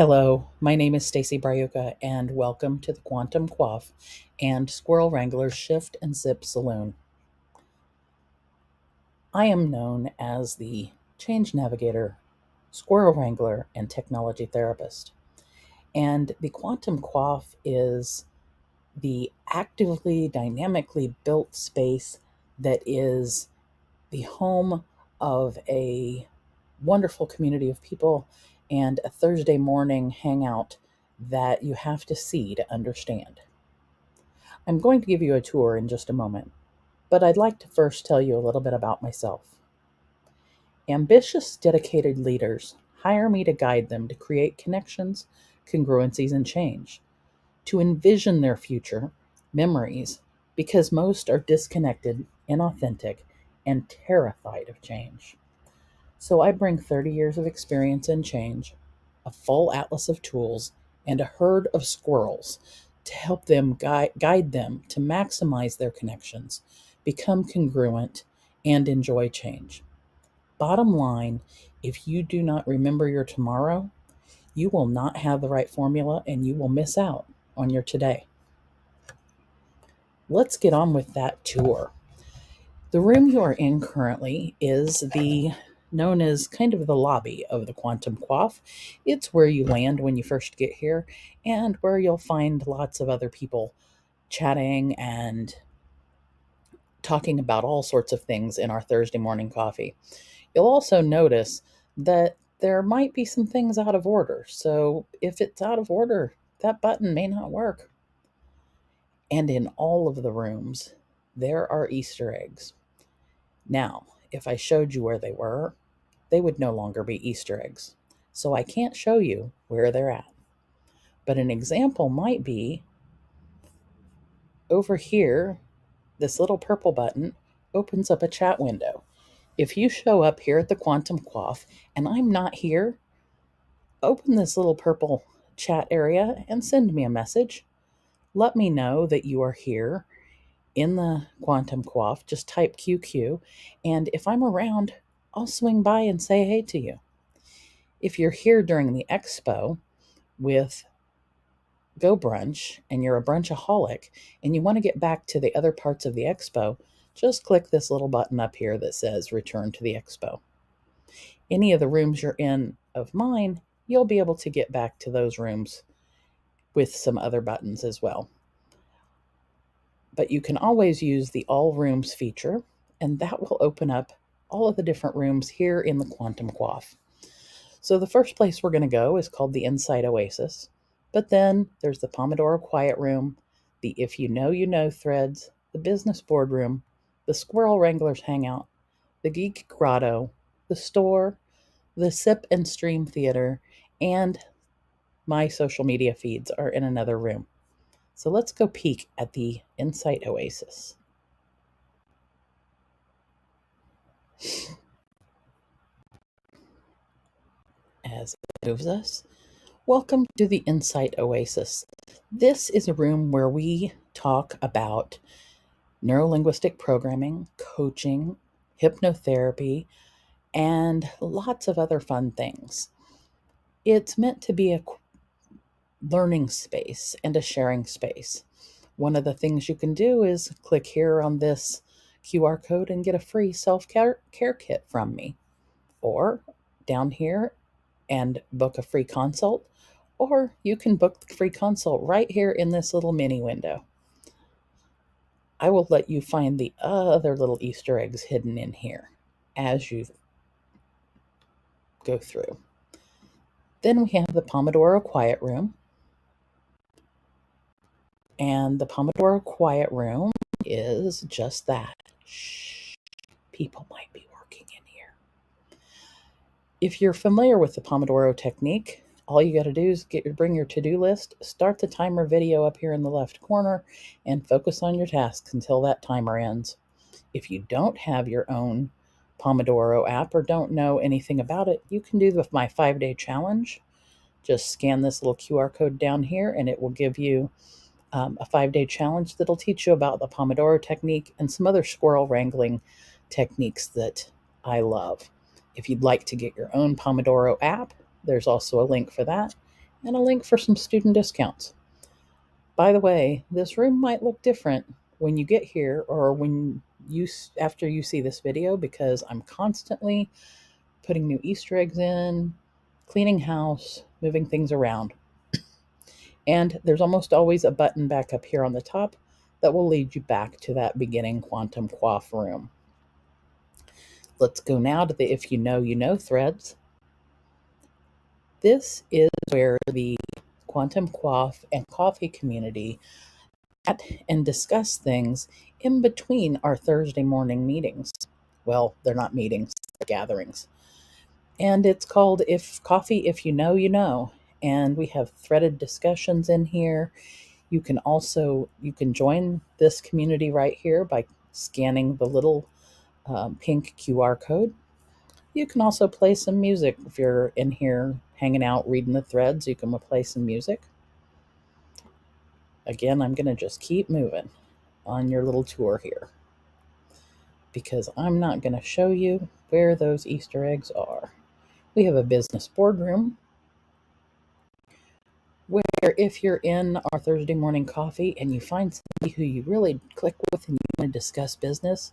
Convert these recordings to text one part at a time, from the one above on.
Hello, my name is Stacy Braiuca, and welcome to the Quaff and Squirrel Wrangler Shift and Sip Saloon. I am known as the Change Navigator, Squirrel Wrangler, and Technology Therapist. And the Quaff is the actively, dynamically built space that is the home of a wonderful community of people and a Thursday morning hangout that you have to see to understand. I'm going to give you a tour in just a moment, but I'd like to first tell you a little bit about myself. Ambitious, dedicated leaders hire me to guide them to create connections, congruencies, and change, to envision their future, memories, because most are disconnected, inauthentic, and terrified of change. So I bring 30 years of experience in change, a full atlas of tools, and a herd of squirrels to help them guide them to maximize their connections, become congruent, and enjoy change. Bottom line, if you do not remember your tomorrow, you will not have the right formula and you will miss out on your today. Let's get on with that tour. The room you are in currently is the known as kind of the lobby of the Quaff. It's where you land when you first get here and where you'll find lots of other people chatting and talking about all sorts of things in our Thursday morning coffee. You'll also notice that there might be some things out of order. So if it's out of order, that button may not work. And in all of the rooms, there are Easter eggs. Now, if I showed you where they would no longer be Easter eggs. So I can't show you where they're at. But an example might be over here, this little purple button opens up a chat window. If you show up here at the Quaff and I'm not here, open this little purple chat area and send me a message. Let me know that you are here in the Quaff. Just type QQ, and if I'm around, I'll swing by and say hey to you. If you're here during the expo with GoBrunch and you're a brunchaholic and you want to get back to the other parts of the expo, just click this little button up here that says Return to the Expo. Any of the rooms you're in of mine, you'll be able to get back to those rooms with some other buttons as well. But you can always use the All Rooms feature, and that will open up all of the different rooms here in the Quaff. So the first place we're going to go is called the Insight Oasis. But then there's the Pomodoro Quiet Room, the If You Know You Know threads, the Business Boardroom, the Squirrel Wranglers Hangout, the Geek Grotto, the Store, the Sip and Stream Theater, and my social media feeds are in another room. So let's go peek at the Insight Oasis. As it moves us, welcome to the Insight Oasis. This is a room where we talk about neurolinguistic programming, coaching, hypnotherapy, and lots of other fun things. It's meant to be a learning space and a sharing space. One of the things you can do is click here on this QR code and get a free self-care kit from me, or down here and book a free consult, or you can book the free consult right here in this little mini window. I will let you find the other little Easter eggs hidden in here as you go through. Then we have the Pomodoro Quiet Room. And the Pomodoro Quiet Room is just that. Shh, people might be working in here. If you're familiar with the Pomodoro technique, all you got to do is bring your to-do list, start the timer video up here in the left corner, and focus on your tasks until that timer ends. If you don't have your own Pomodoro app or don't know anything about it, you can do my 5-day challenge. Just scan this little QR code down here and it will give you a 5-day challenge that'll teach you about the Pomodoro technique and some other squirrel wrangling techniques that I love. If you'd like to get your own Pomodoro app, there's also a link for that. and a link for some student discounts. By the way, this room might look different when you get here or when you after you see this video, because I'm constantly putting new Easter eggs in, cleaning house, moving things around. And there's almost always a button back up here on the top that will lead you back to that beginning Quantum Quaff room. Let's go now to the If You Know, You Know threads. This is where the Quantum Quaff and coffee community chat and discuss things in between our Thursday morning meetings. Well, they're not meetings, they're gatherings. And it's called If You Know, You Know. And we have threaded discussions in here. You can join this community right here by scanning the little pink QR code. You can also play some music. If you're in here hanging out reading the threads, you can play some music. Again, I'm going to just keep moving on your little tour here, because I'm not going to show you where those Easter eggs are. We have a business boardroom where, if you're in our Thursday morning coffee and you find somebody who you really click with and you want to discuss business,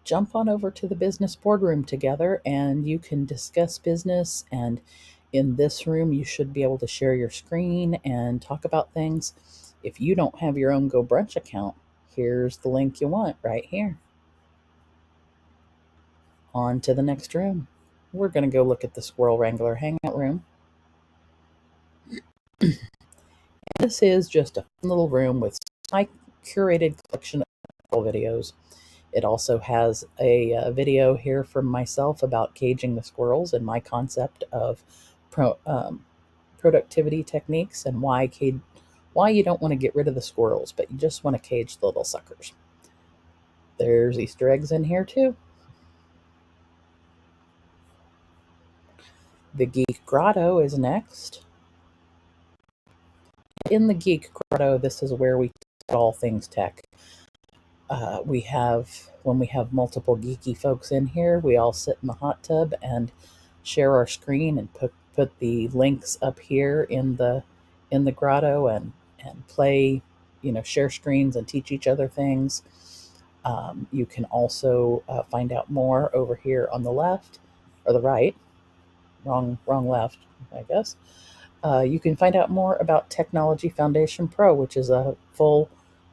jump on over to the business boardroom together and you can discuss business. And in this room, you should be able to share your screen and talk about things. If you don't have your own GoBrunch account, here's the link you want right here. On to the next room. We're going to go look at the Squirrel Wrangler hangout room. This is just a fun little room with my curated collection of videos. It also has a video here from myself about caging the squirrels and my concept of productivity techniques and why you don't want to get rid of the squirrels, but you just want to cage the little suckers. There's Easter eggs in here too. The Geek Grotto is next. In the Geek Grotto, this is where we talk about all things tech. When we have multiple geeky folks in here, we all sit in the hot tub and share our screen and put the links up here in the grotto and play, share screens and teach each other things. You can also find out more over here on the left or the right. Wrong left, I guess. You can find out more about Technology Foundation Pro, which is a full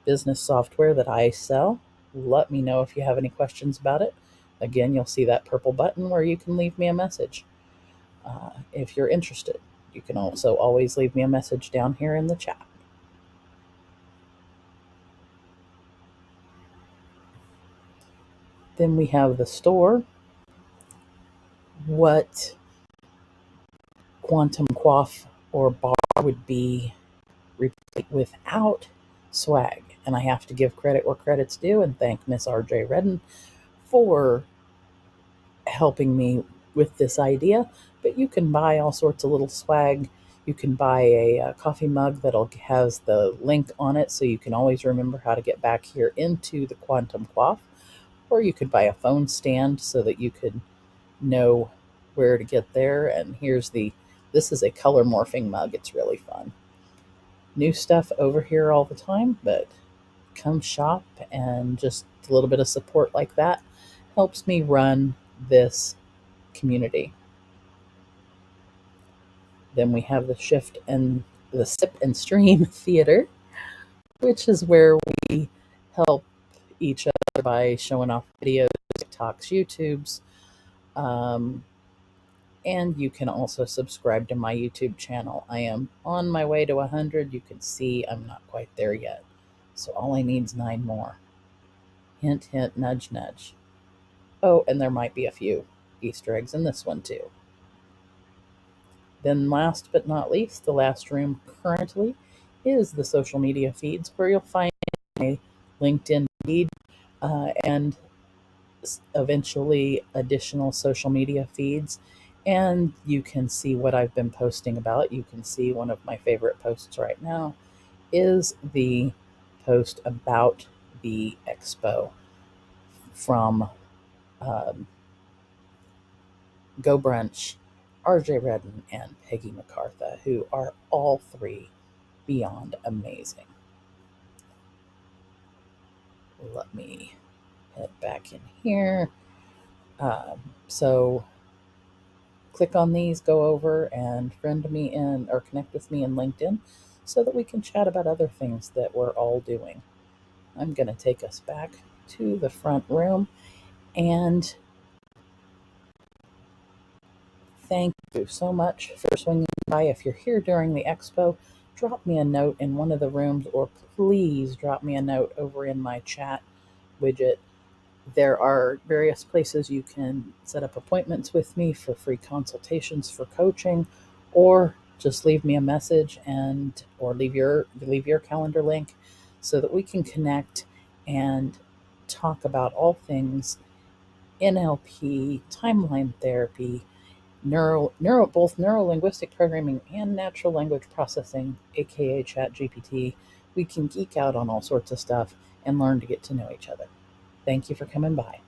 business software that I sell. Let me know if you have any questions about it. Again, you'll see that purple button where you can leave me a message if you're interested. You can also always leave me a message down here in the chat. Then we have the store. What Quantum Quaff or bar would be without swag. And I have to give credit where credit's due and thank Miss R.J. Redden for helping me with this idea. But you can buy all sorts of little swag. You can buy a coffee mug that has the link on it so you can always remember how to get back here into the Quantum Quaff. Or you could buy a phone stand so that you could know where to get there. And this is a color morphing mug. It's really fun. New stuff over here all the time, but come shop, and just a little bit of support like that helps me run this community. Then we have the Sip and Stream Theater, which is where we help each other by showing off videos, TikToks, YouTubes. And you can also subscribe to my YouTube channel. I am on my way to 100. You can see I'm not quite there yet. So all I need is 9 more. Hint, hint, nudge, nudge. Oh, and there might be a few Easter eggs in this one too. Then last but not least, the last room currently is the social media feeds, where you'll find my LinkedIn feed and eventually additional social media feeds. And you can see what I've been posting about. You can see one of my favorite posts right now is the post about the Expo from GoBrunch, RJ Redden, and Peggy MacArthur, who are all three beyond amazing. Let me head back in here. So click on these, go over and friend me in or connect with me in LinkedIn so that we can chat about other things that we're all doing. I'm going to take us back to the front room and thank you so much for swinging by. If you're here during the expo, drop me a note in one of the rooms or please drop me a note over in my chat widget. There are various places you can set up appointments with me for free consultations for coaching, or just leave me a message and or leave your calendar link so that we can connect and talk about all things NLP, timeline therapy, both neuro linguistic programming and natural language processing, aka Chat GPT. We can geek out on all sorts of stuff and learn to get to know each other. Thank you for coming by.